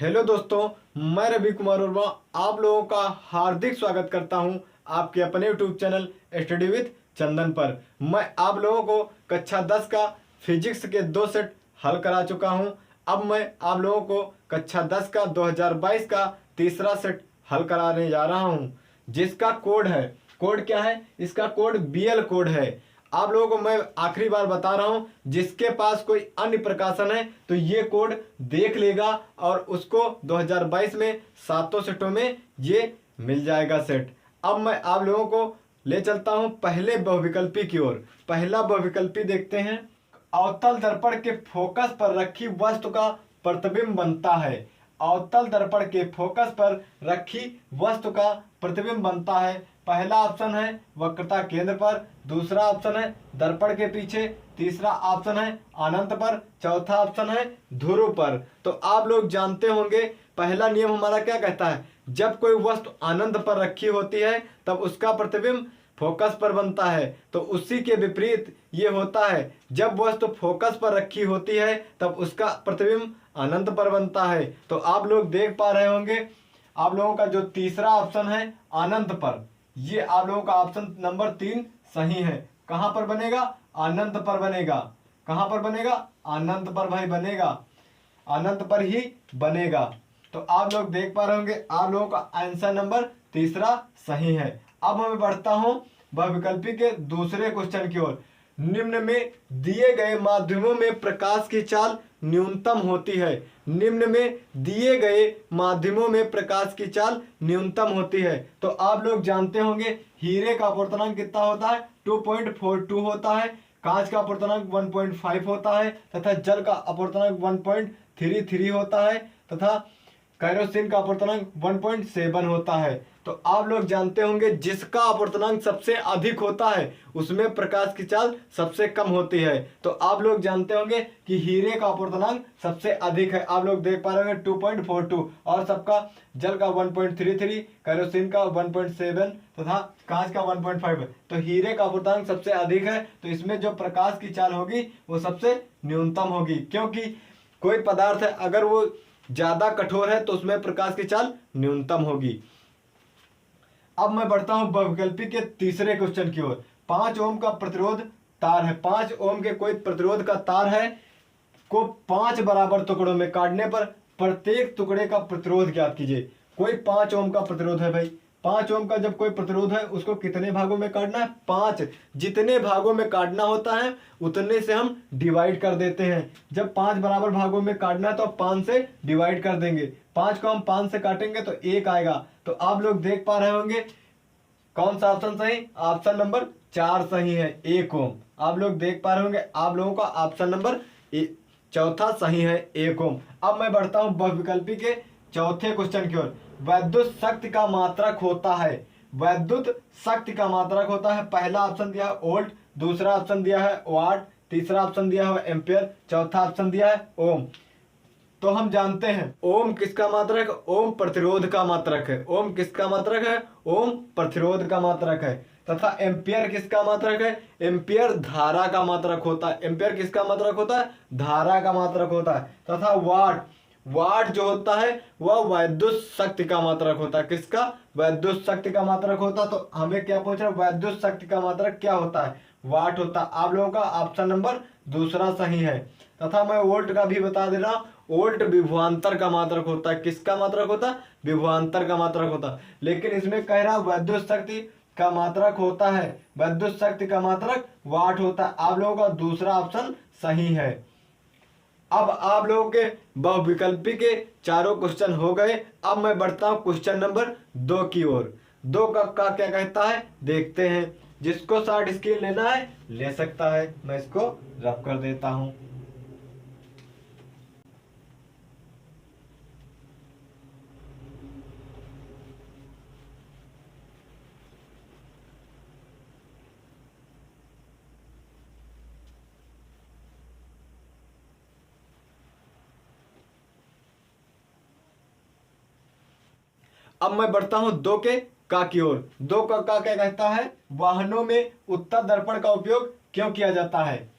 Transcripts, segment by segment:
Hello दोस्तों, मैं रवि कुमार वर्मा आप लोगों का हार्दिक स्वागत करता हूं आपके अपने यूट्यूब चैनल स्टडी विथ चंदन पर। मैं आप लोगों को कक्षा 10 का फिजिक्स के 2 सेट हल करा चुका हूं। अब मैं आप लोगों को कक्षा 10 का 2022 का तीसरा सेट हल कराने जा रहा हूं, जिसका कोड क्या है? इसका कोड BL कोड है। आप लोगों को मैं आखिरी बार बता रहा हूं, जिसके पास कोई अन्य प्रकाशन है तो ये कोड देख लेगा और उसको 2022 में 7 सेटों में ये मिल जाएगा सेट। अब मैं आप लोगों को ले चलता हूं पहले बहुविकल्पी की ओर। पहला बहुविकल्पी देखते हैं। अवतल दर्पण के फोकस पर रखी वस्तु का प्रतिबिंब बनता है। अवतल दर्पण के फोकस पर रखी वस्तु का प्रतिबिंब बनता है। पहला ऑप्शन है वक्रता केंद्र पर, दूसरा ऑप्शन है दर्पण के पीछे, तीसरा ऑप्शन है अनंत पर, चौथा ऑप्शन है ध्रुव पर। तो आप लोग जानते होंगे पहला नियम हमारा क्या कहता है, जब कोई वस्तु अनंत पर रखी होती है तब उसका प्रतिबिंब फोकस पर बनता है। तो उसी के विपरीत ये होता है, जब वस्तु फोकस पर रखी होती है तब उसका प्रतिबिंब अनंत पर बनता है। तो आप लोग देख पा रहे होंगे आप लोगों का जो तीसरा ऑप्शन है अनंत पर, ये आप लोगों का ऑप्शन नंबर 3 सही है। कहां पर बनेगा? अनंत पर बनेगा। कहां पर बनेगा? अनंत पर भाई बनेगा, अनंत पर ही बनेगा। तो आप लोग देख पा रहे होंगे आप लोगों का आंसर नंबर तीसरा सही है। अब मैं बढ़ता हूं बहुविकल्पी के दूसरे क्वेश्चन की ओर। निम्न में दिए गए माध्यमों में प्रकाश की चाल न्यूनतम होती है। निम्न में दिए गए माध्यमों में प्रकाश की चाल न्यूनतम होती है। तो आप लोग जानते होंगे हीरे का अपवर्तनांक कितना होता है? 2.42 होता है। कांच का अपवर्तनांक 1.5 होता है तथा जल का अपवर्तनांक 1.33 होता है तथा कैरोसिन का अपवर्तनांक 1.7 होता है। तो आप लोग जानते होंगे जिसका अपवर्तनांक सबसे अधिक होता है उसमें प्रकाश की चाल सबसे कम होती है। तो आप लोग जानते होंगे कि हीरे का अपवर्तनांक सबसे अधिक है। आप लोग देख पा रहे होंगे 2.42 और सबका जल का 1.33, कैरोसिन का 1.7 तथा कांच का 1.5 है। तो हीरे का अपवर्तनांक सबसे अधिक है, तो इसमें जो प्रकाश की चाल होगी वो सबसे न्यूनतम होगी, क्योंकि कोई पदार्थ है अगर वो ज्यादा कठोर है तो उसमें प्रकाश की चाल न्यूनतम होगी। अब मैं बढ़ता हूं बहुविकल्पी के तीसरे क्वेश्चन की ओर। 5 ओम का प्रतिरोध तार है। 5 ओम के कोई प्रतिरोध का तार है को 5 बराबर टुकड़ों में काटने पर प्रत्येक टुकड़े का प्रतिरोध ज्ञात कीजिए। कोई 5 ओम का प्रतिरोध है भाई। 5 ओम का जब कोई प्रतिरोध है उसको कितने भागों में काटना है? 5। जितने भागों में काटना होता है उतने से हम डिवाइड कर देते हैं। जब 5 बराबर भागों में काटना है तो 5 से डिवाइड कर देंगे। 5 को हम 5 से काटेंगे तो 1 आएगा। तो आप लोग देख पा रहे होंगे कौन सा ऑप्शन सही? ऑप्शन नंबर 4 सही है, 1 ओम। आप लोग देख पा रहे होंगे आप लोगों का ऑप्शन नंबर चौथा सही है, 1 ओम। अब मैं बढ़ता हूं बहुविकल्पी के चौथे क्वेश्चन की ओर। वैद्युत शक्ति का मात्रक होता है। वैद्युत शक्ति का मात्रक होता है। पहला ऑप्शन दिया है वोल्ट, दूसरा ऑप्शन दिया है वाट, तीसरा ऑप्शन दिया है एम्पियर, चौथा ऑप्शन दिया है ओम। तो हम जानते हैं ओम किसका मात्रक? ओम प्रतिरोध का मात्रक है। ओम किसका मात्रक है? ओम प्रतिरोध का मात्रक है। तथा एम्पियर किसका मात्रक है? एम्पियर धारा का मात्रक होता है। एम्पियर किसका मात्रक होता है? धारा का मात्रक होता है। तथा वाट, वाट जो होता है वह वैद्युत शक्ति का मात्रक होता है। किसका? वैद्युत शक्ति का मात्रक होता है। तो हमें क्या पूछ रहा है? वैद्युत शक्ति का मात्रक क्या होता है? वाट होता है। आप लोगों का ऑप्शन नंबर दूसरा सही है। तथा मैं वोल्ट का भी बता दे रहा हूं, वोल्ट विभवांतर का मात्रक होता है। किसका मात्रक होता है? विभवांतर का मात्रक होता है। लेकिन इसमें कह रहा वैद्युत शक्ति का मात्रक होता है, वैद्युत शक्ति का मात्रक वाट होता है। आप लोगों का दूसरा ऑप्शन सही है। अब आप लोगों के बहुविकल्पी के चारों क्वेश्चन हो गए। अब मैं बढ़ता हूं क्वेश्चन नंबर 2 की ओर। 2 का क्या कहता है देखते हैं। जिसको शॉर्ट स्क्रीन लेना है ले सकता है, मैं इसको रब कर देता हूं। अब मैं बढ़ता हूं 2 के का की ओर। 2 का क्या कहता है? वाहनों में उत्तल दर्पण का उपयोग क्यों किया जाता है?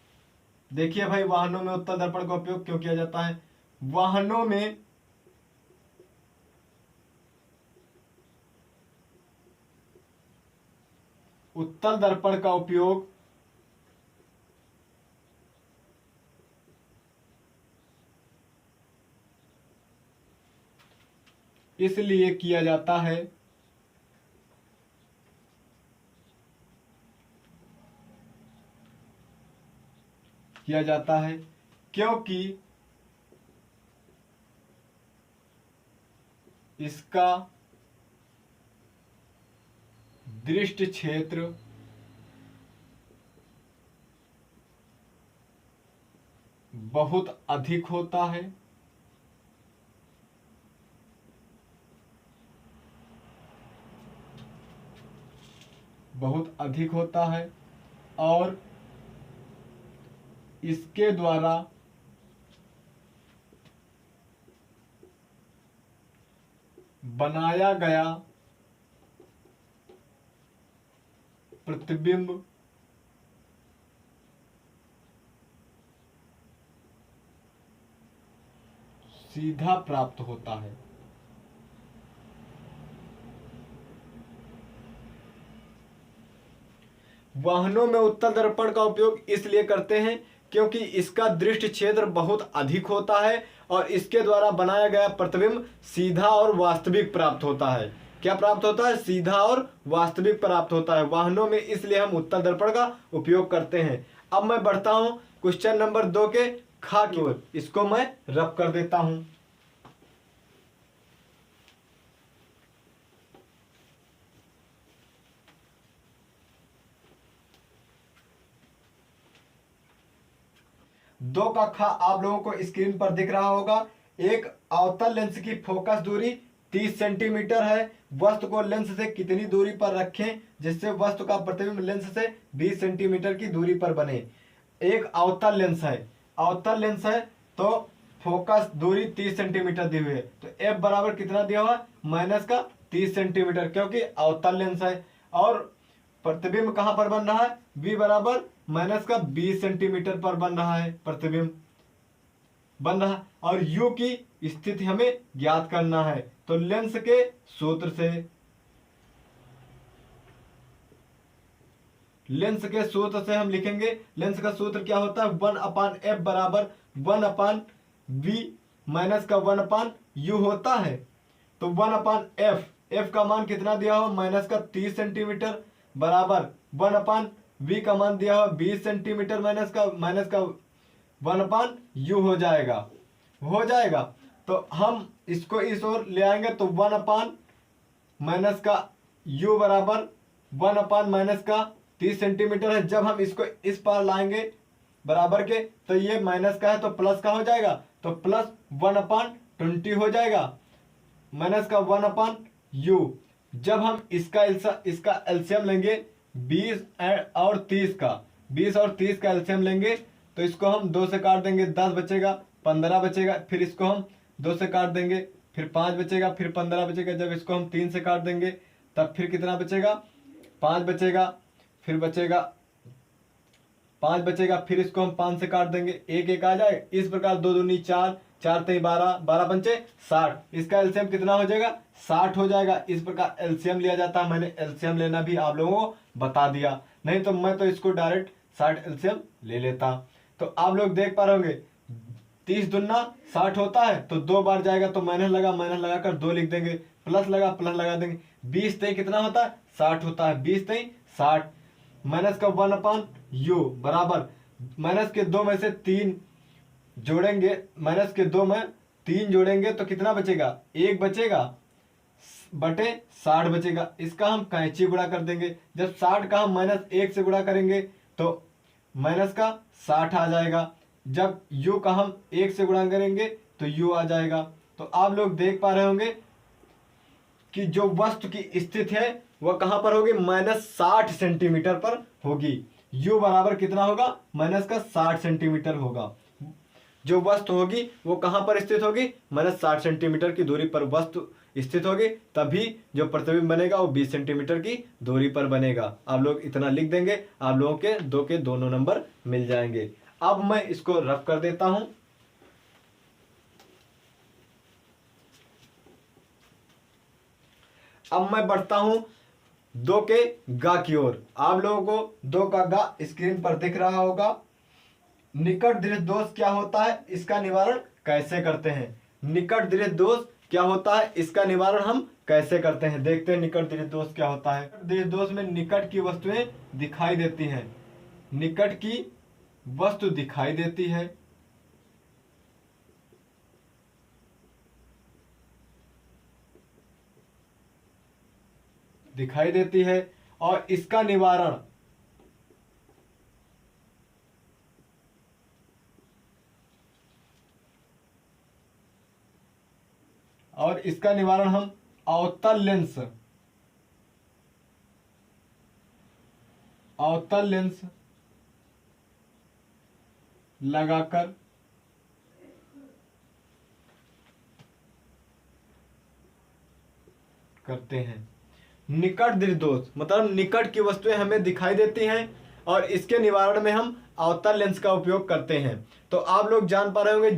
देखिए भाई, वाहनों में उत्तल दर्पण का उपयोग क्यों किया जाता है? वाहनों में उत्तल दर्पण का उपयोग इसलिए किया जाता है क्योंकि इसका दृष्टि क्षेत्र बहुत अधिक होता है। और इसके द्वारा बनाया गया प्रतिबिंब सीधा प्राप्त होता है। वाहनों में उत्तल दर्पण का उपयोग इसलिए करते हैं क्योंकि इसका दृष्टि क्षेत्र बहुत अधिक होता है और इसके द्वारा बनाया गया प्रतिबिंब सीधा और वास्तविक प्राप्त होता है। क्या प्राप्त होता है? सीधा और वास्तविक प्राप्त होता है वाहनों में, इसलिए हम उत्तल दर्पण का उपयोग करते हैं। अब मैं बढ़ता हूं क्वेश्चन नंबर 2 के खा की ओर। इसको मैं रब कर देता हूं। दो का खा आप लोगों को स्क्रीन पर दिख रहा होगा। एक अवतल लेंस की फोकस दूरी 30 सेंटीमीटर है। वस्तु को लेंस से कितनी दूरी पर रखें जिससे वस्तु का प्रतिबिंब लेंस से 20 सेंटीमीटर की दूरी पर बने। एक अवतल लेंस है तो फोकस दूरी 30 सेंटीमीटर दी हुई है, तो एफ बराबर कितना दिया हुआ? माइनस का 30 सेंटीमीटर, क्योंकि अवतल लेंस है। और प्रतिबिंब कहां पर बन रहा है? v बराबर माइनस का 20 सेंटीमीटर पर बन रहा है, प्रतिबिंब बन रहा है। और u की स्थिति हमें ज्ञात करना है, तो लेंस के सूत्र से हम लिखेंगे। लेंस का सूत्र क्या होता है? 1/f बराबर 1/v माइनस का 1/u होता है। तो 1/f, f का मान कितना दिया हो? माइनस का 30 सेंटीमीटर बराबर 1/v का मान दिया हो 20 सेंटीमीटर माइनस का 1/u हो जाएगा। तो हम इसको इस ओर ले आएंगे तो 1/ माइनस का u बराबर 1/ माइनस का 30 सेंटीमीटर है। जब हम इसको इस पार लाएंगे बराबर के, तो ये माइनस का है तो प्लस का हो जाएगा, तो प्लस 1/20 हो जाएगा माइनस का 1/u। जब हम इसका एलसीएम लेंगे 20 और 30 का एलसीएम लेंगे, तो इसको हम 2 से काट देंगे, 10 बचेगा, 15 बचेगा। फिर इसको हम 2 से काट देंगे, फिर 5 बचेगा, फिर 15 बचेगा। जब इसको हम 3 से काट देंगे तब फिर कितना बचेगा? 5 बचेगा, फिर बचेगा 5 बचेगा। फिर इसको हम 5 से काट देंगे, 1 आ जाए। इस प्रकार 2 दूनी 4, 4 3 12, 12 पंचे 60। इसका एलसीएम कितना हो जाएगा? 60 हो जाएगा। इस प्रकार एलसीएम लिया जाता है। मैंने एलसीएम लेना भी आप लोगों को बता दिया, नहीं तो मैं तो इसको डायरेक्ट 60 एलसीएम ले लेता। तो आप लोग देख पा रहे होंगे 30 दूना 60 होता है, तो 2 बार जाएगा तो माइनस लगा कर 2 लिख देंगे, प्लस लगा देंगे। 20 तय कितना होता है? 60 होता है। 20 तय 60 माइनस का 1/u बराबर माइनस के 2 में से 3 जोड़ेंगे, माइनस के 2 में 3 जोड़ेंगे तो कितना बचेगा? 1 बचेगा बटे 60 बचेगा। इसका हम कैंची गुणा कर देंगे। जब 60 का हम -1 से गुणा करेंगे तो माइनस का 60 आ जाएगा। जब u का हम 1 से गुणा करेंगे तो u आ जाएगा। तो आप लोग देख पा रहे होंगे कि जो वस्तु की स्थिति है वह कहां पर होगी? -60 सेंटीमीटर पर होगी। u बराबर कितना होगा? माइनस का 60 सेंटीमीटर होगा। जो वस्तु होगी वो कहां पर स्थित होगी? -60 सेंटीमीटर की दूरी पर वस्तु स्थित होगी, तभी जो प्रतिबिंब बनेगा वो 20 सेंटीमीटर की दूरी पर बनेगा। आप लोग इतना लिख देंगे, आप लोगों के 2 के दोनों नंबर मिल जाएंगे। अब मैं इसको रफ कर देता हूं। अब मैं बढ़ता हूं दो के गा की ओर। आप लोगों को दो का गा स्क्रीन पर दिख रहा होगा। निकट दृष्टि दोष क्या होता है, इसका निवारण कैसे करते हैं? निकट दृष्टि दोष क्या होता है, इसका निवारण हम कैसे करते हैं, देखते हैं निकट दृष्टि दोष क्या होता है। दृष्टि दोष में निकट की वस्तुएं दिखाई देती हैं, निकट की वस्तु दिखाई देती है, दिखाई देती है, और इसका निवारण हम अवतल लेंस लगाकर करते हैं। निकट दृष्टि दोष मतलब निकट की वस्तुएं हमें दिखाई देती हैं और इसके निवारण में हम अवतल लेंस का उपयोग करते हैं। तो आप लोग जान पा रहे होंगे,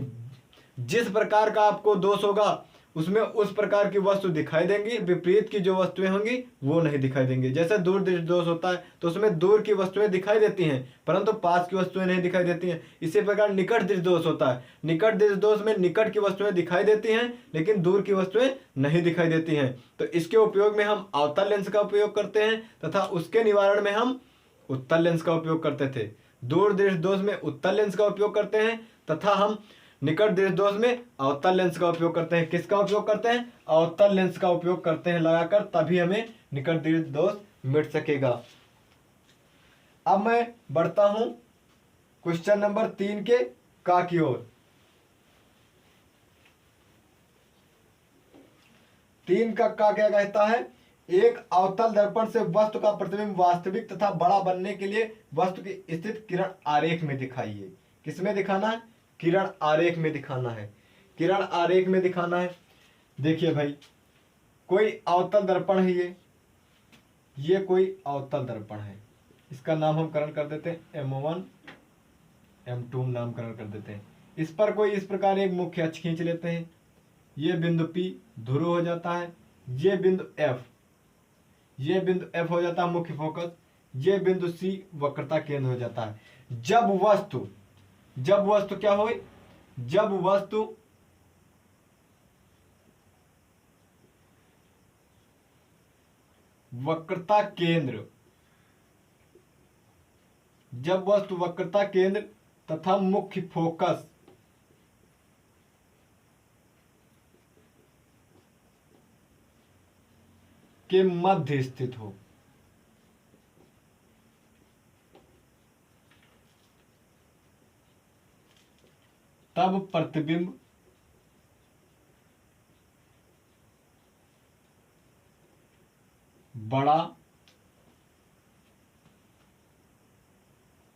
जिस प्रकार का आपको दोष होगा उसमें उस प्रकार की वस्तु दिखाई देंगी, विपरीत की जो वस्तुएं होंगी वो नहीं दिखाई देंगी। जैसे दूर दृष्टि दोष होता है तो उसमें दूर की वस्तुएं दिखाई देती हैं परंतु पास की वस्तुएं नहीं दिखाई देती हैं। इसी प्रकार निकट दृष्टि दोष होता है, निकट दृष्टि दोष में निकट की वस्तुएं दिखाई देती हैं लेकिन दूर की वस्तुएं नहीं दिखाई देती हैं। तो इसके उपयोग में हम अवतल लेंस का उपयोग करते हैं तथा उसके निवारण में हम उत्तल लेंस का उपयोग करते थे। दूर दृष्टि दोष में उत्तल लेंस का उपयोग करते हैं तथा हम निकट दृष्टि दोष में अवतल लेंस का उपयोग करते हैं। किसका उपयोग करते हैं? अवतल लेंस का उपयोग करते हैं लगाकर, तभी हमें निकट दृष्टि दोष मिट सकेगा। अब मैं बढ़ता हूं क्वेश्चन नंबर 3 के का की ओर। 3 का क्या कहता है? एक अवतल दर्पण से वस्तु का प्रतिबिंब वास्तविक तथा बड़ा बनने के लिए वस्तु की स्थिति किरण आरेख में दिखाइए। किसमें दिखाना है? किरण आरेख में दिखाना है, किरण आरेख में दिखाना है। देखिए भाई, कोई अवतल दर्पण है, ये कोई अवतल दर्पण है, इसका नाम हम करण कर देते हैं M1 M2 नामकरण कर देते हैं। इस पर कोई इस प्रकार एक मुख्य अक्ष खींच लेते हैं, ये बिंदु P ध्रुव हो जाता है, ये बिंदु F हो जाता है मुख्य फोकस, ये बिंदु C वक्रता केंद्र हो जाता है। जब वस्तु क्या हो? जब वस्तु वक्रता केंद्र तथा मुख्य फोकस के मध्य स्थित हो, तब प्रतिबिंब बड़ा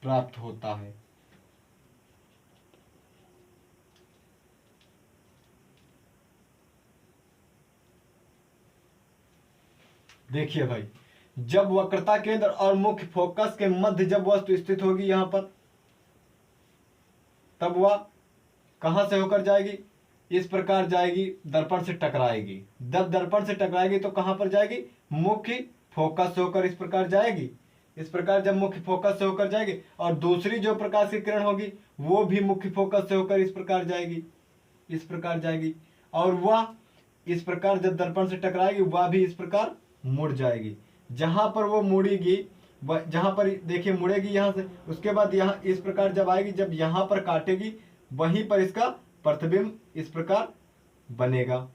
प्राप्त होता है। देखिए भाई, जब वक्रता केंद्र और मुख्य फोकस के मध्य जब वस्तु स्थित होगी यहां पर, तब वह कहां से होकर जाएगी? इस प्रकार जाएगी, दर्पण से टकराएगी। जब दर्पण से टकराएगी तो कहां पर जाएगी? मुख्य फोकस से होकर इस प्रकार जाएगी। इस प्रकार जब मुख्य फोकस से होकर जाएगी और दूसरी जो प्रकाश की किरण होगी वो भी मुख्य फोकस से होकर इस प्रकार जाएगी, इस प्रकार जाएगी, और वह इस प्रकार जब दर्पण से टकराएगी वह भी इस प्रकार मुड़ जाएगी। जहां पर वो मुड़ेगी, जहां पर देखिए मुड़ेगी यहां से, उसके बाद यहाँ इस प्रकार जब आएगी, जब यहां पर काटेगी वहीं पर इसका प्रतिबिंब इस प्रकार बनेगा।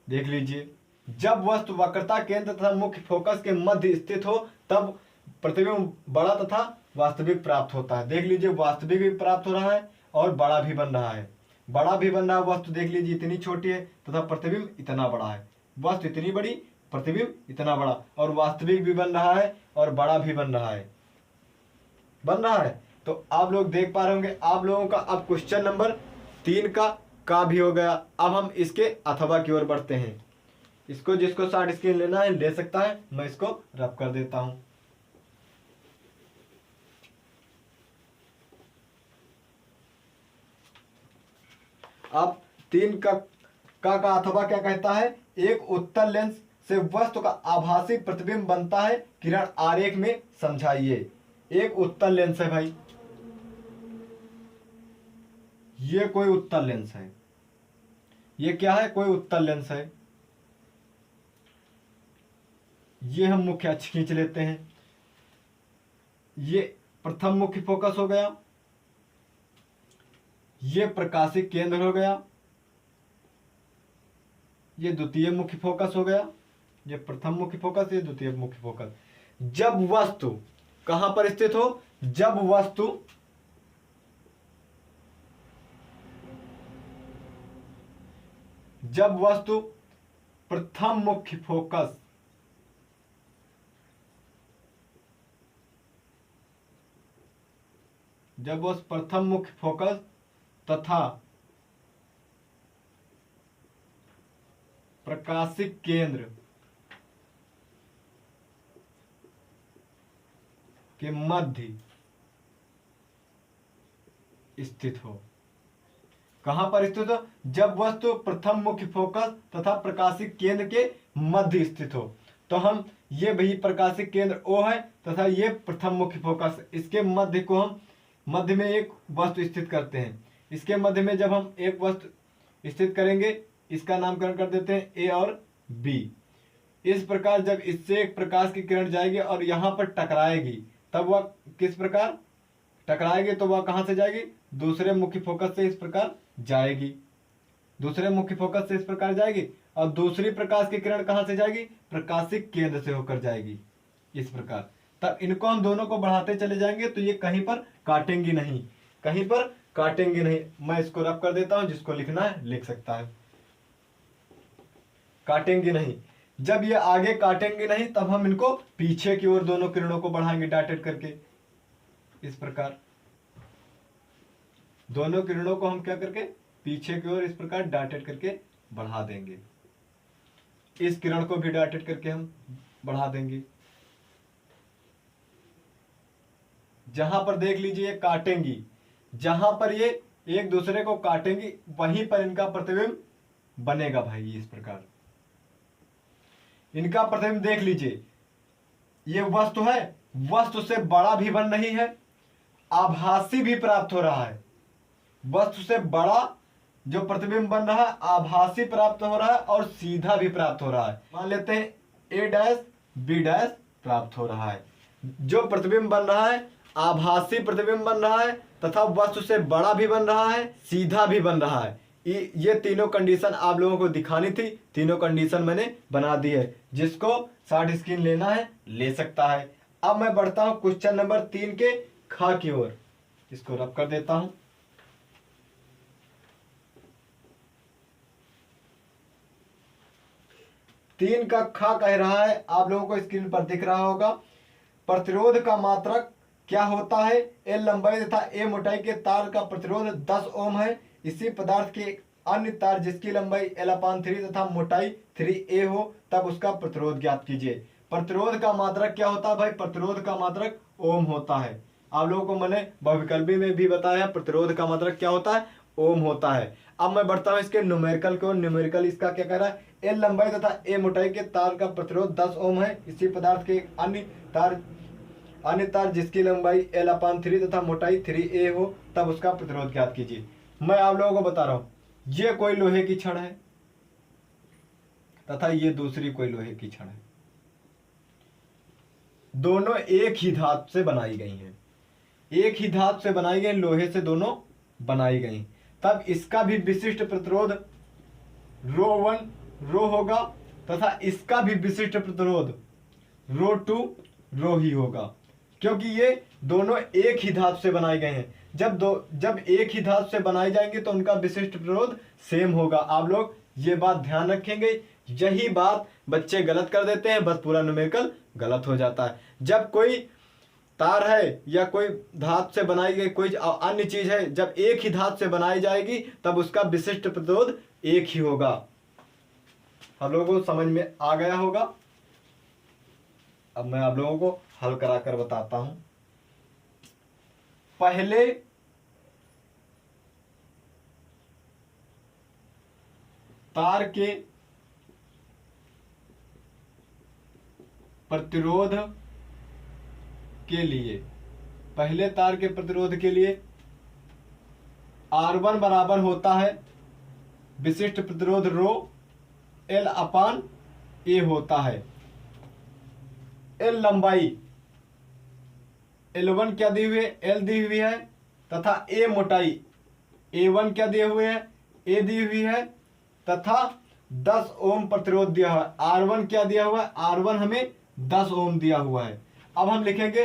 देख लीजिए, जब वस्तु वक्रता केंद्र तथा मुख्य फोकस के मध्य स्थित हो तब प्रतिबिंब बड़ा तथा वास्तविक प्राप्त होता है। देख लीजिए, वास्तविक भी प्राप्त हो रहा है और बड़ा भी बन रहा है। बड़ा भी बन रहा है, वस्तु देख लीजिए इतनी छोटी है तथा प्रतिबिंब इतना बड़ा है। वस्तु इतनी बड़ी, प्रतिबिंब इतना बड़ा, और वास्तविक भी बन रहा है और बड़ा भी बन रहा है। तो आप लोग देख पा रहे होंगे, आप लोगों का अब क्वेश्चन नंबर 3 का भी हो गया। अब हम इसके अथवा की ओर बढ़ते हैं। इसको जिसको शॉर्ट स्क्रीन लेना है ले सकता है, मैं इसको रब कर देता हूं। अब 3 का अथवा क्या कहता है? एक उत्तल लेंस से वस्तु का आभासी प्रतिबिंब बनता है, किरण आरेख में समझाइए। एक उत्तल लेंस है भाई, ये कोई उत्तल लेंस है, ये क्या है, कोई उत्तल लेंस है। ये हम मुख्य अक्ष खींच लेते हैं, ये प्रथम मुख्य फोकस हो गया, ये प्रकाशिक केंद्र हो गया, ये द्वितीय मुख्य फोकस हो गया, ये प्रथम मुख्य फोकस, ये द्वितीय मुख्य फोकस। जब वस्तु कहां पर स्थित हो, जब वस्तु प्रथम मुख्य फोकस तथा प्रकाशिक केंद्र के मध्य स्थित हो। कहां पर स्थित हो, जब वस्तु प्रथम मुख्य फोकस तथा प्रकाशिक केंद्र के मध्य स्थित हो। तो हम ये वही प्रकाशिक केंद्र O है तथा ये प्रथम मुख्य फोकस, इसके मध्य को हम मध्य में एक वस्तु स्थित करते हैं। इसके मध्य में जब हम एक वस्तु स्थित करेंगे, इसका नामकरण कर देते हैं A और B। इस प्रकार जब इससे एक प्रकाश की किरण जाएगी और यहाँ पर टकराएगी, तब वह किस प्रकार टकराएगी, तो वह कहाँ से जाएगी, दूसरे मुख्य फोकस से इस प्रकार जाएगी, दूसरे मुख्य फोकस से इस प्रकार जाएगी, और दूसरी प्रकाश की किरण कहाँ से जाएगी, प्रकाशिक केंद्र से होकर जाएगी इस प्रकार। तब इनको हम दोनों को बढ़ाते चले जाएंगे तो ये कहीं पर काटेंगी नहीं, कहीं पर काटेंगे नहीं। मैं इसको रब कर देता हूं, जिसको लिखना है लिख सकता है। काटेंगे नहीं, जब ये आगे काटेंगे नहीं तब हम इनको पीछे की ओर दोनों किरणों को बढ़ाएंगे डॉटेड करके इस प्रकार। दोनों किरणों को हम क्या करके पीछे की ओर इस प्रकार डॉटेड करके बढ़ा देंगे। इस किरण को भी डॉटेड करके हम बढ़ा देंगे। जहां पर देख लीजिए काटेंगी, जहां पर ये एक दूसरे को काटेंगी वहीं पर इनका प्रतिबिंब बनेगा भाई। इस प्रकार इनका प्रतिबिंब देख लीजिए, ये वस्तु है, वस्तु से बड़ा भी बन रही है, आभासी भी प्राप्त हो रहा है। वस्तु से बड़ा जो प्रतिबिंब बन रहा है आभासी प्राप्त हो रहा है और सीधा भी प्राप्त हो रहा है। मान लेते हैं A डैश B डैश प्राप्त हो रहा है। जो प्रतिबिंब बन रहा है आभासी प्रतिबिंब बन रहा है तथा वस्तु से बड़ा भी बन रहा है, सीधा भी बन रहा है। ये तीनों कंडीशन आप लोगों को दिखानी थी, तीनों कंडीशन मैंने बना दी है। जिसको शॉर्ट स्क्रीन लेना है ले सकता है। अब मैं बढ़ता हूं क्वेश्चन नंबर 3 के ख की ओर। इसको रब कर देता हूं। तीन का ख कह रहा है, आप लोगों को स्क्रीन पर दिख रहा होगा। प्रतिरोध का मात्रक क्या होता है, L लंबाई तथा A मोटाई के तार का प्रतिरोध 10 ओम है। इसी पदार्थ के अन्य तार जिसकी लंबाई L/3 तथा मोटाई 3A हो तब उसका प्रतिरोध ज्ञात कीजिए। प्रतिरोध का मात्रक क्या होता है भाई, प्रतिरोध का मात्रक ओम होता है। आप लोगों को मैंने बहुविकल्पी में भी बताया प्रतिरोध का मात्रक क्या होता है, ओम होता है। अब मैं बढ़ता हूं इसके न्यूमेरिकल को। न्यूमेरिकल इसका क्या कह रहा है, L लंबाई तथा A मोटाई के तार का प्रतिरोध 10 ओम है। इसी पदार्थ के अन्य तार जिसकी लंबाई L/3 तथा मोटाई 3A हो तब उसका प्रतिरोध ज्ञात कीजिए। मैं आप लोगों को बता रहा हूं, ये कोई लोहे की छड़ है तथा ये दूसरी कोई लोहे की छड़ है। दोनों एक ही धातु से बनाई गई हैं, एक ही धातु से बनाई गई, लोहे से दोनों बनाई गई। तब इसका भी विशिष्ट प्रतिरोध ρ1 रो होगा तथा इसका भी विशिष्ट प्रतिरोध ρ2 रो ही होगा, क्योंकि ये दोनों एक ही धातु से बनाए गए हैं। जब एक ही धातु से बनाई जाएंगे तो उनका विशिष्ट प्रतिरोध सेम होगा। आप लोग ये बात ध्यान रखेंगे। यही बात बच्चे गलत कर देते हैं, बस पूरा न्यूमेरिकल गलत हो जाता है। जब कोई तार है या कोई धातु से बनाई गई कोई अन्य चीज है, जब एक ही धातु से बनाई जाएगी तब उसका विशिष्ट प्रतिरोध एक ही होगा। हम लोगों को समझ में आ गया होगा। अब मैं आप लोगों को हल कराकर बताता हूं। पहले तार के प्रतिरोध के लिए, पहले तार के प्रतिरोध के लिए R1 बराबर होता है विशिष्ट प्रतिरोध रो L अपान A होता है। L लंबाई, L1 क्या दी हुई है, L दी हुई है, तथा A मोटाई, A1 क्या दिए हुए है, A दी हुई है, तथा 10 ओम प्रतिरोध दिया हुआ है। R1 क्या दिया हुआ है, R1 हमें 10 ओम दिया हुआ है। अब हम लिखेंगे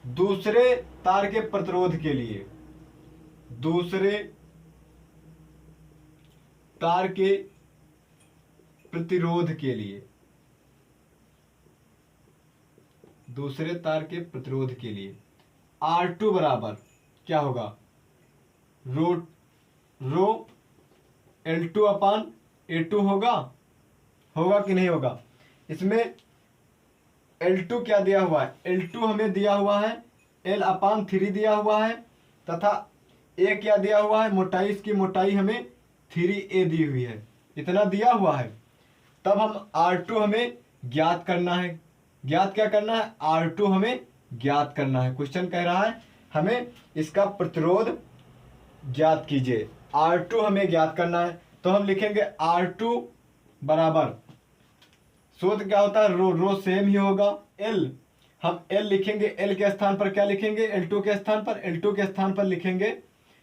दूसरे तार के प्रतिरोध के लिए, दूसरे तार के प्रतिरोध के लिए, दूसरे तार के प्रतिरोध के लिए R2 बराबर क्या होगा, रो L2 अपान A2 होगा कि नहीं होगा। इसमें L2 क्या दिया हुआ है, L2 हमें दिया हुआ है L अपान 3 दिया हुआ है, तथा A क्या दिया हुआ है, मोटाई, इसकी मोटाई हमें 3A दी हुई है, इतना दिया हुआ है। तब हम R2 हमें ज्ञात करना है। ज्ञात क्या करना है, R2 हमें ज्ञात करना है। क्वेश्चन कह रहा है हमें इसका प्रतिरोध ज्ञात कीजिए, R2 हमें ज्ञात करना है। तो हम लिखेंगे R2 बराबर, सूत्र क्या होता है, रो सेम ही होगा। L, हम L लिखेंगे, L के स्थान पर क्या लिखेंगे, L2 के स्थान पर, L2 के स्थान पर लिखेंगे,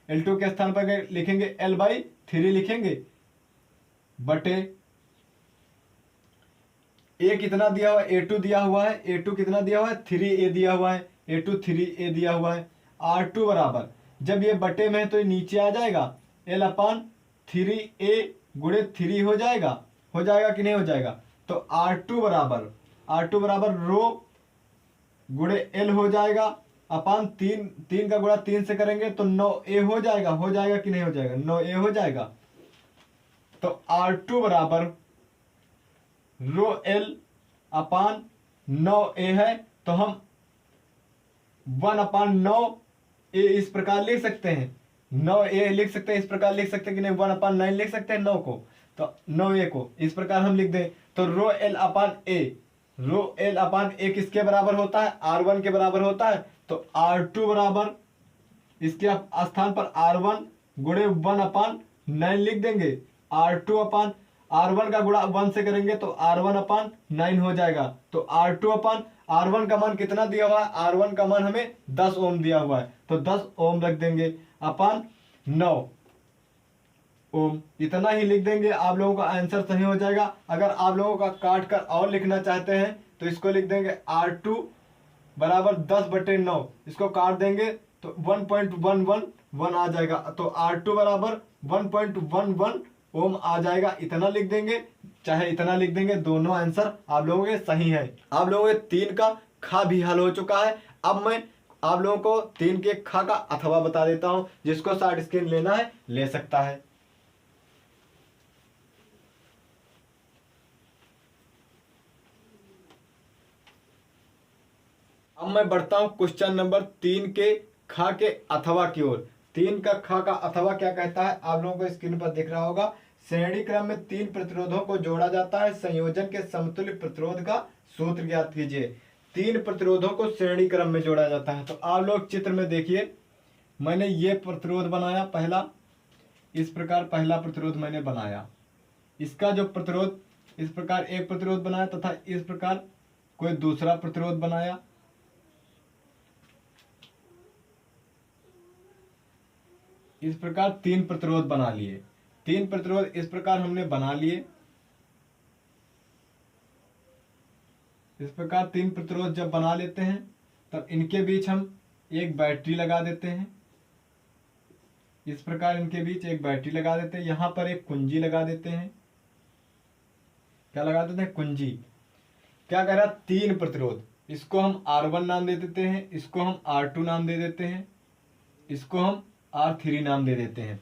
L2 के स्थान पर लिखेंगे L/3 लिखेंगे, बटे A कितना दिया हुआ है, A2 दिया हुआ है, A2 कितना दिया हुआ है, 3A दिया हुआ है, A2 3A दिया हुआ है। R2 बराबर, जब ये बटे में है तो ये नीचे आ जाएगा, L अपान 3A गुणे 3 हो जाएगा कि नहीं हो जाएगा। तो R2 बराबर रो गुणे L हो जाएगा, अपान 3 का गुणा 3 से करेंगे तो 9A हो जाएगा कि नहीं हो जाएगा, 9A हो जाएगा। तो R2 बराबर रो L अपान 9A है, तो हम 1/9A इस प्रकार लिख सकते हैं, 9A लिख सकते हैं, इस प्रकार लिख सकते हैं कि नहीं, 1/9 लिख सकते हैं 9 को, तो 9A को इस प्रकार हम लिख दें। तो रो L अपान A किसके बराबर होता है, R1 के बराबर होता है। तो R2 बराबर इसके स्थान पर R1 गुणे 1/9 लिख देंगे, R2 अपान R1 का गुणा 1 से करेंगे तो R1/9 हो जाएगा। तो R2 अपान R1 का मान कितना दिया हुआ है, R1 का मान हमें 10 ओम दिया हुआ है, तो 10 ओम रख देंगे अपान 9 ओम, इतना ही लिख देंगे, आप लोगों का आंसर सही हो जाएगा। अगर आप लोगों का काट कर और लिखना चाहते हैं तो इसको लिख देंगे R2 बराबर 10/9, इसको काट देंगे तो 1.111 आ जाएगा, तो R2 बराबर 1.11 ओम आ जाएगा, इतना लिख देंगे, चाहे इतना लिख देंगे, दोनों आंसर आप लोगों के सही है। आप लोगों के 3 का खा भी हल हो चुका है। अब मैं आप लोगों को 3 के खा का अथवा बता देता हूं, जिसको शॉर्ट स्क्रीन लेना है ले सकता है। अब मैं बढ़ता हूं क्वेश्चन नंबर 3 के खा के अथवा की ओर। 3 का खा का अथवा क्या कहता है, आप लोगों को स्क्रीन पर दिख रहा होगा। श्रेणी क्रम में 3 प्रतिरोधों को जोड़ा जाता है, संयोजन के समतुल्य प्रतिरोध का सूत्र ज्ञात कीजिए। 3 प्रतिरोधों को श्रेणी क्रम में जोड़ा जाता है। तो आप लोग चित्र में देखिए, मैंने ये प्रतिरोध बनाया पहला, इस प्रकार पहला प्रतिरोध मैंने बनाया, इसका जो प्रतिरोध इस प्रकार एक प्रतिरोध बनाया, तथा इस प्रकार कोई दूसरा प्रतिरोध बनाया, इस प्रकार 3 प्रतिरोध बना लिए। 3 प्रतिरोध इस प्रकार हमने बना लिए, इस प्रकार 3 प्रतिरोध जब बना लेते हैं तब इनके बीच हम एक बैटरी लगा देते हैं, इस प्रकार इनके बीच एक बैटरी लगा देते हैं, यहां पर एक कुंजी लगा देते हैं। क्या लगा देते हैं, कुंजी। क्या कह रहा, 3 प्रतिरोध, इसको हम R1 नाम दे देते हैं, इसको हम R2 नाम दे देते हैं, इसको हम R3 नाम दे देते हैं।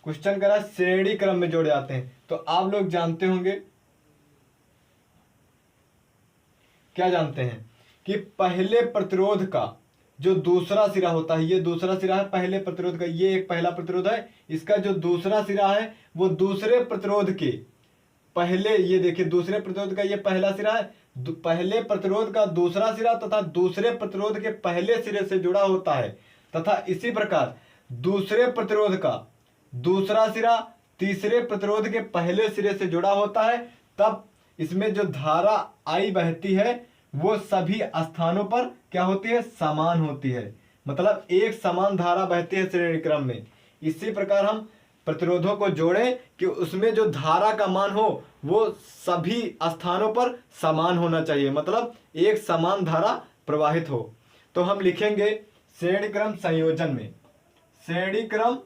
क्वेश्चन कह रहा है श्रेणी क्रम में जोड़े जाते हैं। तो आप लोग जानते होंगे, क्या जानते हैं कि पहले प्रतिरोध का जो दूसरा सिरा होता है, ये दूसरा सिरा है पहले प्रतिरोध का, ये एक पहला प्रतिरोध है, इसका जो दूसरा सिरा है वो दूसरे प्रतिरोध के पहले, ये देखिए दूसरे प्रतिरोध का ये पहला सिरा है, पहले प्रतिरोध का दूसरा सिरा तथा दूसरे प्रतिरोध के पहले सिरे से जुड़ा होता है, तथा इसी प्रकार दूसरे प्रतिरोध का दूसरा सिरा तीसरे प्रतिरोध के पहले सिरे से जुड़ा होता है, तब इसमें जो धारा I बहती है वो सभी स्थानों पर क्या होती है, समान होती है। मतलब एक समान धारा बहती है श्रेणी क्रम में। इसी प्रकार हम प्रतिरोधों को जोड़ें कि उसमें जो धारा का मान हो वो सभी स्थानों पर समान होना चाहिए, मतलब एक समान धारा प्रवाहित हो। तो हम लिखेंगे श्रेणी क्रम संयोजन में, श्रेणी क्रम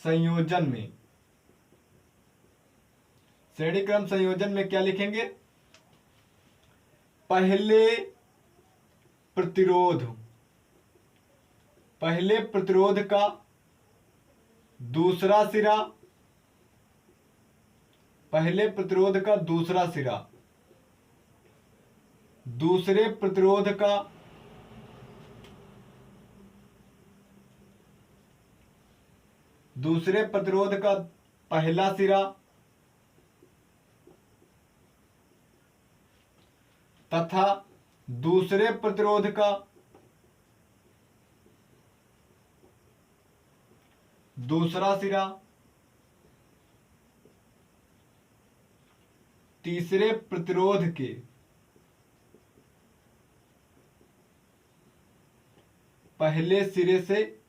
संयोजन में, श्रेणी क्रम संयोजन में क्या लिखेंगे, पहले प्रतिरोध का दूसरा सिरा, पहले प्रतिरोध का दूसरा सिरा दूसरे प्रतिरोध का पहला सिरा तथा दूसरे प्रतिरोध का दूसरा सिरा तीसरे प्रतिरोध के पहले सिरे से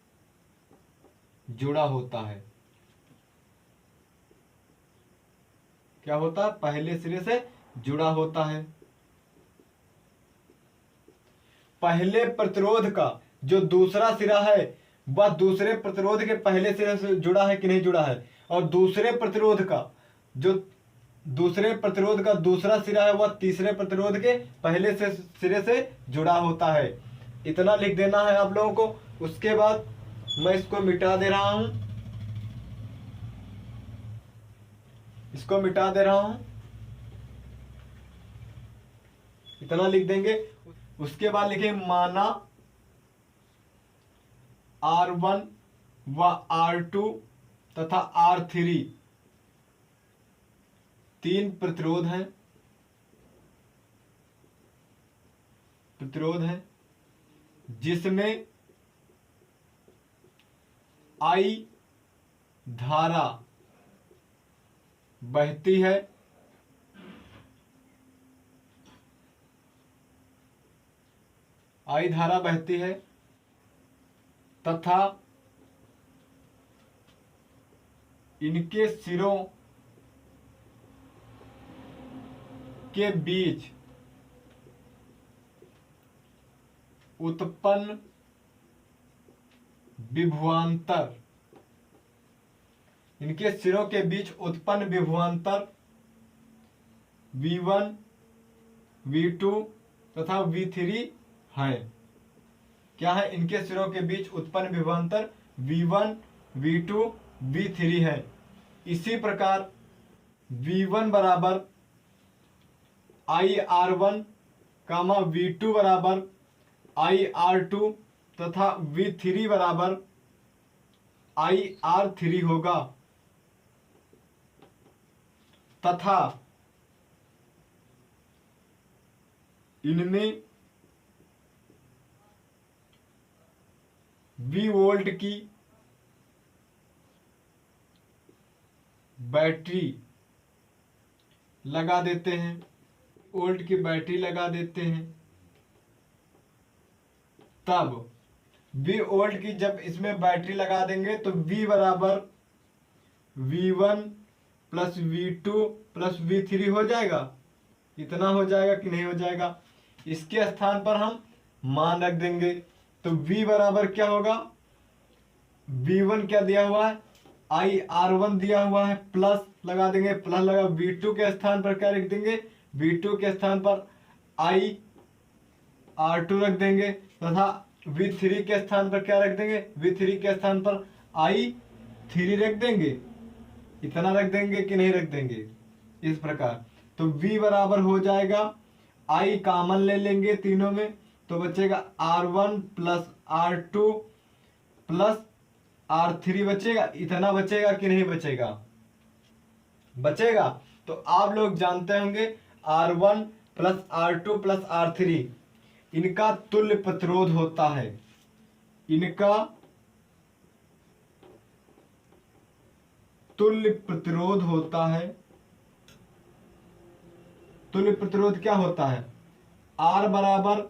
जुड़ा होता है। क्या होता है, पहले सिरे से जुड़ा होता है। पहले प्रतिरोध का जो दूसरा सिरा है वह दूसरे प्रतिरोध के पहले सिरे से जुड़ा है कि नहीं जुड़ा है, और दूसरे प्रतिरोध का दूसरा सिरा है वह तीसरे प्रतिरोध के पहले से सिरे से जुड़ा होता है। इतना लिख देना है आप लोगों को। उसके बाद मैं इसको मिटा दे रहा हूं, इतना लिख देंगे। उसके बाद लिखें माना R1 व R2 तथा R3 तीन प्रतिरोध हैं जिसमें I धारा बहती है तथा इनके सिरों के बीच उत्पन्न विभवांतर, V1 V2 तथा V3 है। क्या है, इनके सिरों के बीच उत्पन्न विभवांतर V1 V2 V3 है। इसी प्रकार V1 बराबर IR1 V2 बराबर IR2 तथा V3 बराबर IR3 होगा, तथा इनमें V वोल्ट की बैटरी लगा देते हैं, तब V वोल्ट की जब इसमें बैटरी लगा देंगे तो V बराबर V1 plus V2 plus V3 हो जाएगा। इतना हो जाएगा कि नहीं हो जाएगा। इसके स्थान पर हम मान रख देंगे, तो V बराबर क्या होगा, V1 क्या दिया हुआ है, IR1 दिया हुआ है, प्लस लगा देंगे, प्लस लगा, V2 के स्थान पर क्या रख देंगे, V2 के स्थान पर IR2 रख देंगे, तथा V3 के स्थान पर क्या रख देंगे, V3 के स्थान पर I3 रख देंगे। इतना रख देंगे कि नहीं रख देंगे, इस प्रकार। तो V बराबर हो जाएगा, I कॉमन ले लेंगे तीनों में, तो बचेगा R1 plus R2 plus R3 बचेगा। इतना बचेगा कि नहीं बचेगा, बचेगा। तो आप लोग जानते होंगे R1 plus R2 plus R3 इनका तुल्य प्रतिरोध होता है। इनका तुल्य प्रतिरोध होता है। तुल्य प्रतिरोध क्या होता है? R बराबर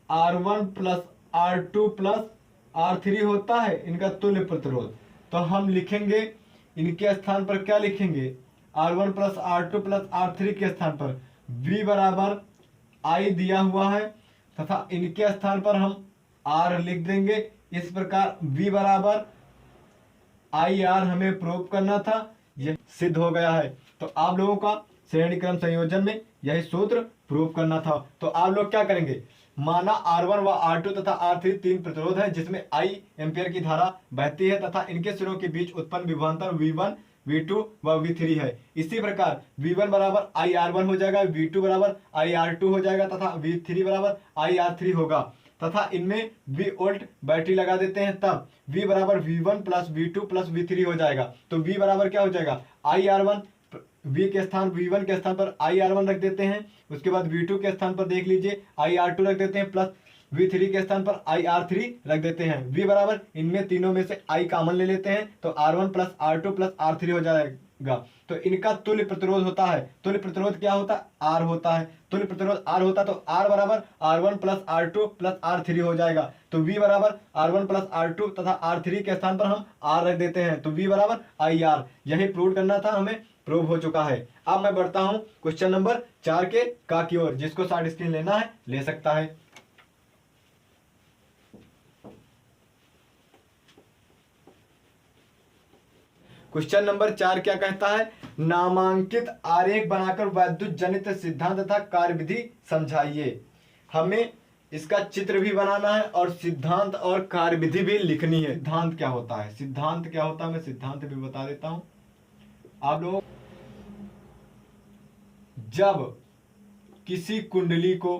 R1 plus R2 plus R3 होता है इनका तुल्य प्रतिरोध। तो हम लिखेंगे इनके स्थान पर क्या लिखेंगे? R1 plus R2 plus R3 के स्थान पर V बराबर I दिया हुआ है तथा इनके स्थान पर हम R लिख देंगे। इस प्रकार V बराबर IR हमें प्रूव करना था, यह सिद्ध हो गया है। तो आप लोगों का श्रेणी क्रम संयोजन में यही सूत्र प्रूव करना था। तो आप लोग क्या करेंगे? माना R1 व R2 तथा R3 तीन प्रतिरोध है जिसमें I एम्पियर की धारा बहती है तथा इनके सिरों के बीच उत्पन्न विभवांतर V1 V2 व V3 है। इसी प्रकार V1 बराबर IR1 हो जाएगा, V2 बराबर IR2 हो जाएगा तथा V3 बराबर IR3 होगा तथा इनमें V वोल्ट बैटरी लगा देते हैं, तब V बराबर V1 plus V2 plus V3 हो जाएगा। तो V बराबर क्या हो जाएगा? IR1, V के स्थान V1 के स्थान पर IR1 रख देते हैं, उसके बाद V2 के स्थान पर देख लीजिए IR2 रख देते हैं प्लस V3 के स्थान पर IR3 रख देते हैं। V बराबर इनमें तीनों में से I कॉमन ले लेते हैं तो R1 plus R2 plus R3 हो जाएगा। तो इनका तुल्य प्रतिरोध होता है। तुल्य प्रतिरोध क्या होता है? R होता है। तुल्य प्रतिरोध R होता है तो R बराबर R1 plus R2 plus R3 हो जाएगा। तो V बराबर R1 प्लस R2 तथा R3 के स्थान पर हम R रख देते हैं तो V बराबर IR। यही प्रूव करना था, हमें प्रूव हो चुका है। अब मैं बढ़ता हूं क्वेश्चन नंबर 4 के का की ओर। जिसको शॉर्ट स्क्रीन लेना है ले सकता है। क्वेश्चन नंबर 4 क्या कहता है? नामांकित आरेख बनाकर वैद्युत जनित सिद्धांत तथा कार्यविधि समझाइए। हमें इसका चित्र भी बनाना है और सिद्धांत और कार्यविधि भी लिखनी है। सिद्धांत क्या होता है? सिद्धांत क्या होता है मैं सिद्धांत भी बता देता हूं आप लोग। जब किसी कुंडली को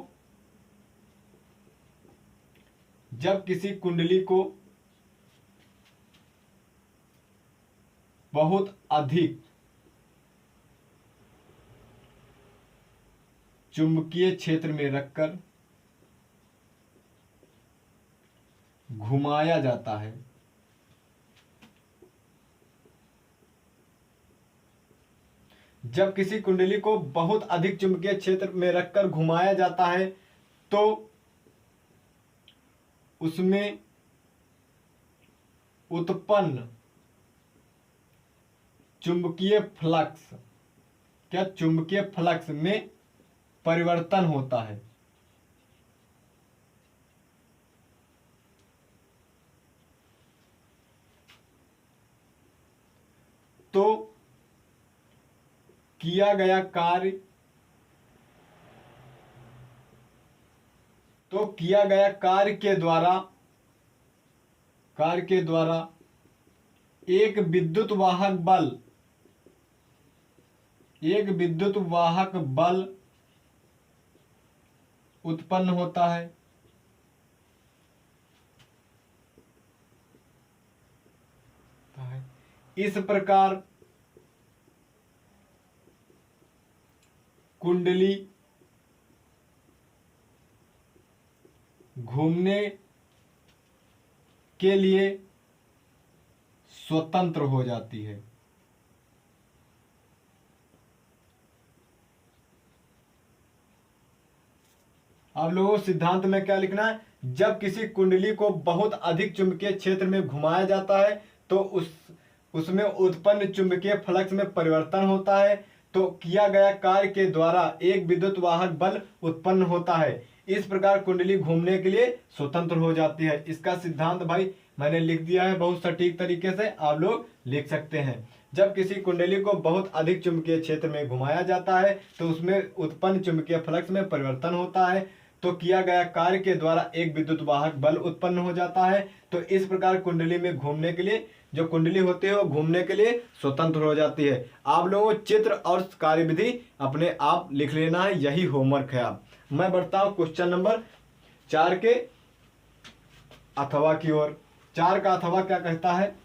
बहुत अधिक चुंबकीय क्षेत्र में रखकर घुमाया जाता है जब किसी कुंडली को बहुत अधिक चुंबकीय क्षेत्र में रखकर घुमाया जाता है तो उसमें उत्पन्न चुंबकीय फ्लक्स में परिवर्तन होता है। तो किया गया कार्य के द्वारा एक विद्युत वाहक बल उत्पन्न होता है। इस प्रकार कुंडली घूमने के लिए स्वतंत्र हो जाती है। आप लोगों को सिद्धांत में क्या लिखना है? जब किसी कुंडली को बहुत अधिक चुंबकीय क्षेत्र में घुमाया जाता है तो उसमें उत्पन्न चुंबकीय फ्लक्स में परिवर्तन होता है। तो किया गया कार्य के द्वारा एक विद्युत वाहक बल उत्पन्न होता है। इस प्रकार कुंडली घूमने के लिए स्वतंत्र हो जाती है। इसका सिद्धांत भाई मैंने लिख दिया है, बहुत सटीक तरीके से आप लोग लिख सकते हैं। जब किसी कुंडली को बहुत अधिक चुंबकीय क्षेत्र में घुमाया जाता है तो उसमें उत्पन्न चुंबकीय फ्लक्स में परिवर्तन होता है। तो किया गया कार्य के द्वारा एक विद्युत वाहक बल उत्पन्न हो जाता है। तो इस प्रकार कुंडली में घूमने के लिए जो कुंडली होती है वो घूमने के लिए स्वतंत्र हो जाती है। आप लोगों को चित्र और कार्यविधि अपने आप लिख लेना है, यही होमवर्क है। आप मैं बढ़ता हूं क्वेश्चन नंबर 4 के अथवा की ओर। 4 का अथवा क्या कहता है?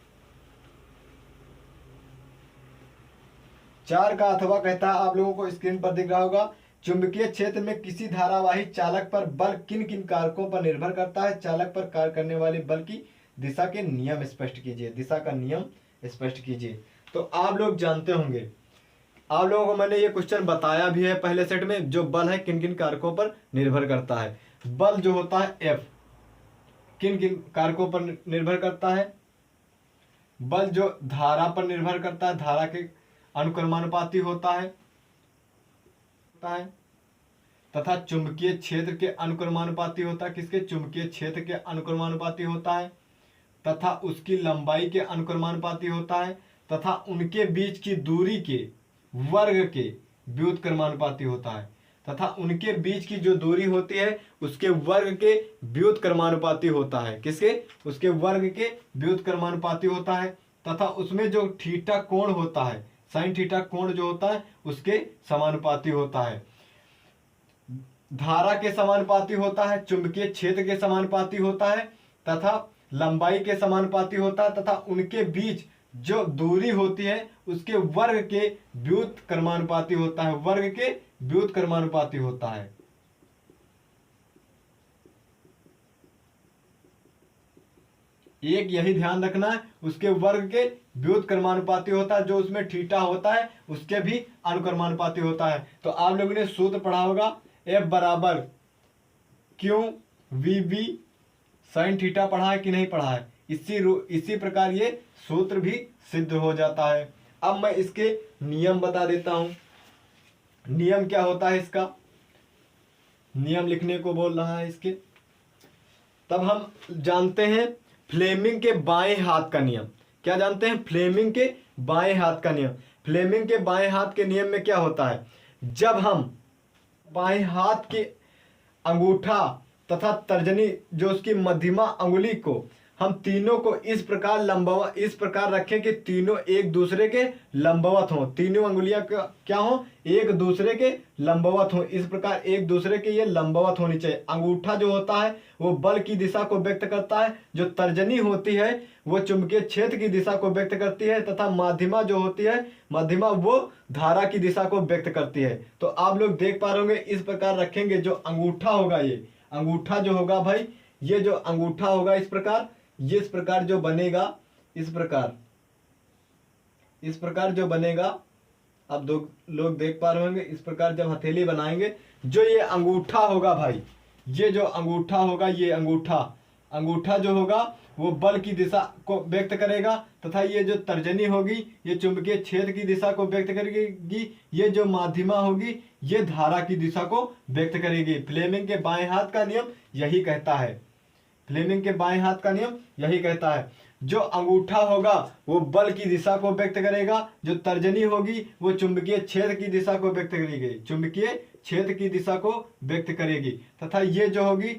4 का अथवा कहता है, आप लोगों को स्क्रीन पर दिख रहा होगा, चुंबकीय क्षेत्र में किसी धारावाही चालक पर बल किन किन कारकों पर निर्भर करता है? चालक पर कार्य करने वाले बल की दिशा के नियम स्पष्ट कीजिए। दिशा का नियम स्पष्ट कीजिए। तो आप लोग जानते होंगे, आप लोगों को मैंने ये क्वेश्चन बताया भी है पहले सेट में, जो बल है किन किन कारकों पर निर्भर करता है। बल जो होता है F किन किन कारकों पर निर्भर करता है? बल जो धारा पर निर्भर करता है, धारा के अनुक्रमानुपाती होता है तथा चुंबकीय क्षेत्र के अनुक्रमानुपाती होता है। किसके? चुंबकीय क्षेत्र के अनुक्रमानुपाती होता है तथा उसकी लंबाई के अनुक्रमानुपाती होता है तथा उनके बीच की दूरी के वर्ग के व्युत्क्रमानुपाती होता है तथा उनके बीच की जो दूरी होती है उसके वर्ग के व्युत्क्रमानुपाती होता है। किसके? उसके वर्ग के व्युत्क्रमानुपाती होता है तथा उसमें जो थीटा कोण होता है, साइन थीटा कोण जो होता है उसके समानुपाती होता है। धारा के समानुपाती होता है, चुंबकीय क्षेत्र के समानुपाती होता है तथा लंबाई के समानुपाती होता है तथा उनके बीच जो दूरी होती है उसके वर्ग के व्युत्क्रमानुपाती होता है। वर्ग के व्युत्क्रमानुपाती होता है। एक यही ध्यान रखना है, उसके वर्ग के व्युत्क्रमानुपाती होता है, जो उसमें थीटा होता है उसके भी अनुक्रमानुपाती होता है। तो आप लोगों ने सूत्र पढ़ा होगा, F बराबर Q V B sine theta पढ़ा है कि नहीं पढ़ा है? इसी प्रकार ये सूत्र भी सिद्ध हो जाता है। अब मैं इसके नियम बता देता हूं। नियम क्या होता है इसका? नियम लिखने को बोल रहा है इसके। तब हम जानते हैं फ्लेमिंग के बाएं हाथ का नियम। क्या जानते हैं? फ्लेमिंग के बाएं हाथ का नियम। फ्लेमिंग के बाएं हाथ के नियम में क्या होता है? जब हम बाएं हाथ के अंगूठा तथा तर्जनी जो उसकी मध्यमा अंगुली को हम तीनों को इस प्रकार रखें कि तीनों एक दूसरे के लंबवत हों। तीनों अंगुलियां क्या हों? एक दूसरे के लंबवत हों। इस प्रकार एक दूसरे के ये लंबवत होनी चाहिए। अंगूठा जो होता है वो बल की दिशा को व्यक्त करता है, जो तर्जनी होती है वो चुंबकीय क्षेत्र की दिशा को व्यक्त करती है तथा माध्यमा जो होती है, माध्यमा वो धारा की दिशा को व्यक्त करती है। तो आप लोग देख पा रहे होंगे, इस प्रकार रखेंगे। जो अंगूठा होगा, ये अंगूठा जो होगा भाई, ये जो अंगूठा होगा इस प्रकार जो बनेगा, इस प्रकार जो बनेगा, आप दो लोग देख पा रहे होंगे। इस प्रकार जब हथेली बनाएंगे, जो ये अंगूठा होगा भाई, ये जो अंगूठा होगा, ये अंगूठा जो होगा वो बल की दिशा को व्यक्त करेगा तथा ये जो तर्जनी होगी ये चुंबकीय क्षेत्र की दिशा को व्यक्त करेगी। ये जो माध्यमा होगी ये धारा की दिशा को व्यक्त करेगी। फ्लेमिंग के बाएं हाथ का नियम यही कहता है। फ्लेमिंग के बाएं हाथ का नियम यही कहता है। जो अंगूठा होगा वो बल की दिशा को व्यक्त करेगा, जो तर्जनी होगी वो चुंबकीय क्षेत्र की दिशा को व्यक्त करेगी, चुंबकीय क्षेत्र की दिशा को व्यक्त करेगी तथा ये जो होगी,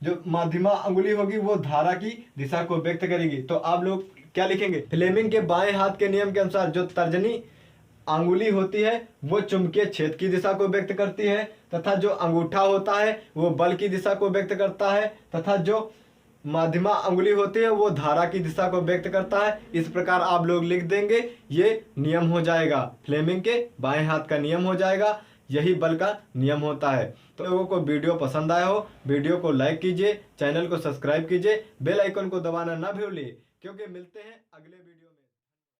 जो माध्यमा अंगुली होगी वो धारा की दिशा को व्यक्त करेगी। तो आप लोग क्या लिखेंगे? फ्लेमिंग के बाएं हाथ के नियम के अनुसार जो तर्जनी अंगुली होती है वो चुंबकीय क्षेत्र की दिशा को व्यक्त करती है तथा जो अंगूठा होता है वो बल की दिशा को व्यक्त करता है तथा जो माध्यमा अंगुली होती है वो धारा की दिशा को व्यक्त करता है। इस प्रकार आप लोग लिख देंगे, ये नियम हो जाएगा। फ्लेमिंग के बाएं हाथ का नियम हो जाएगा, यही बल का नियम होता है। तो लोगों को वीडियो पसंद आया हो, वीडियो को लाइक कीजिए, चैनल को सब्सक्राइब कीजिए, बेल आइकन को दबाना ना भूलिए, क्योंकि मिलते हैं अगले वीडियो।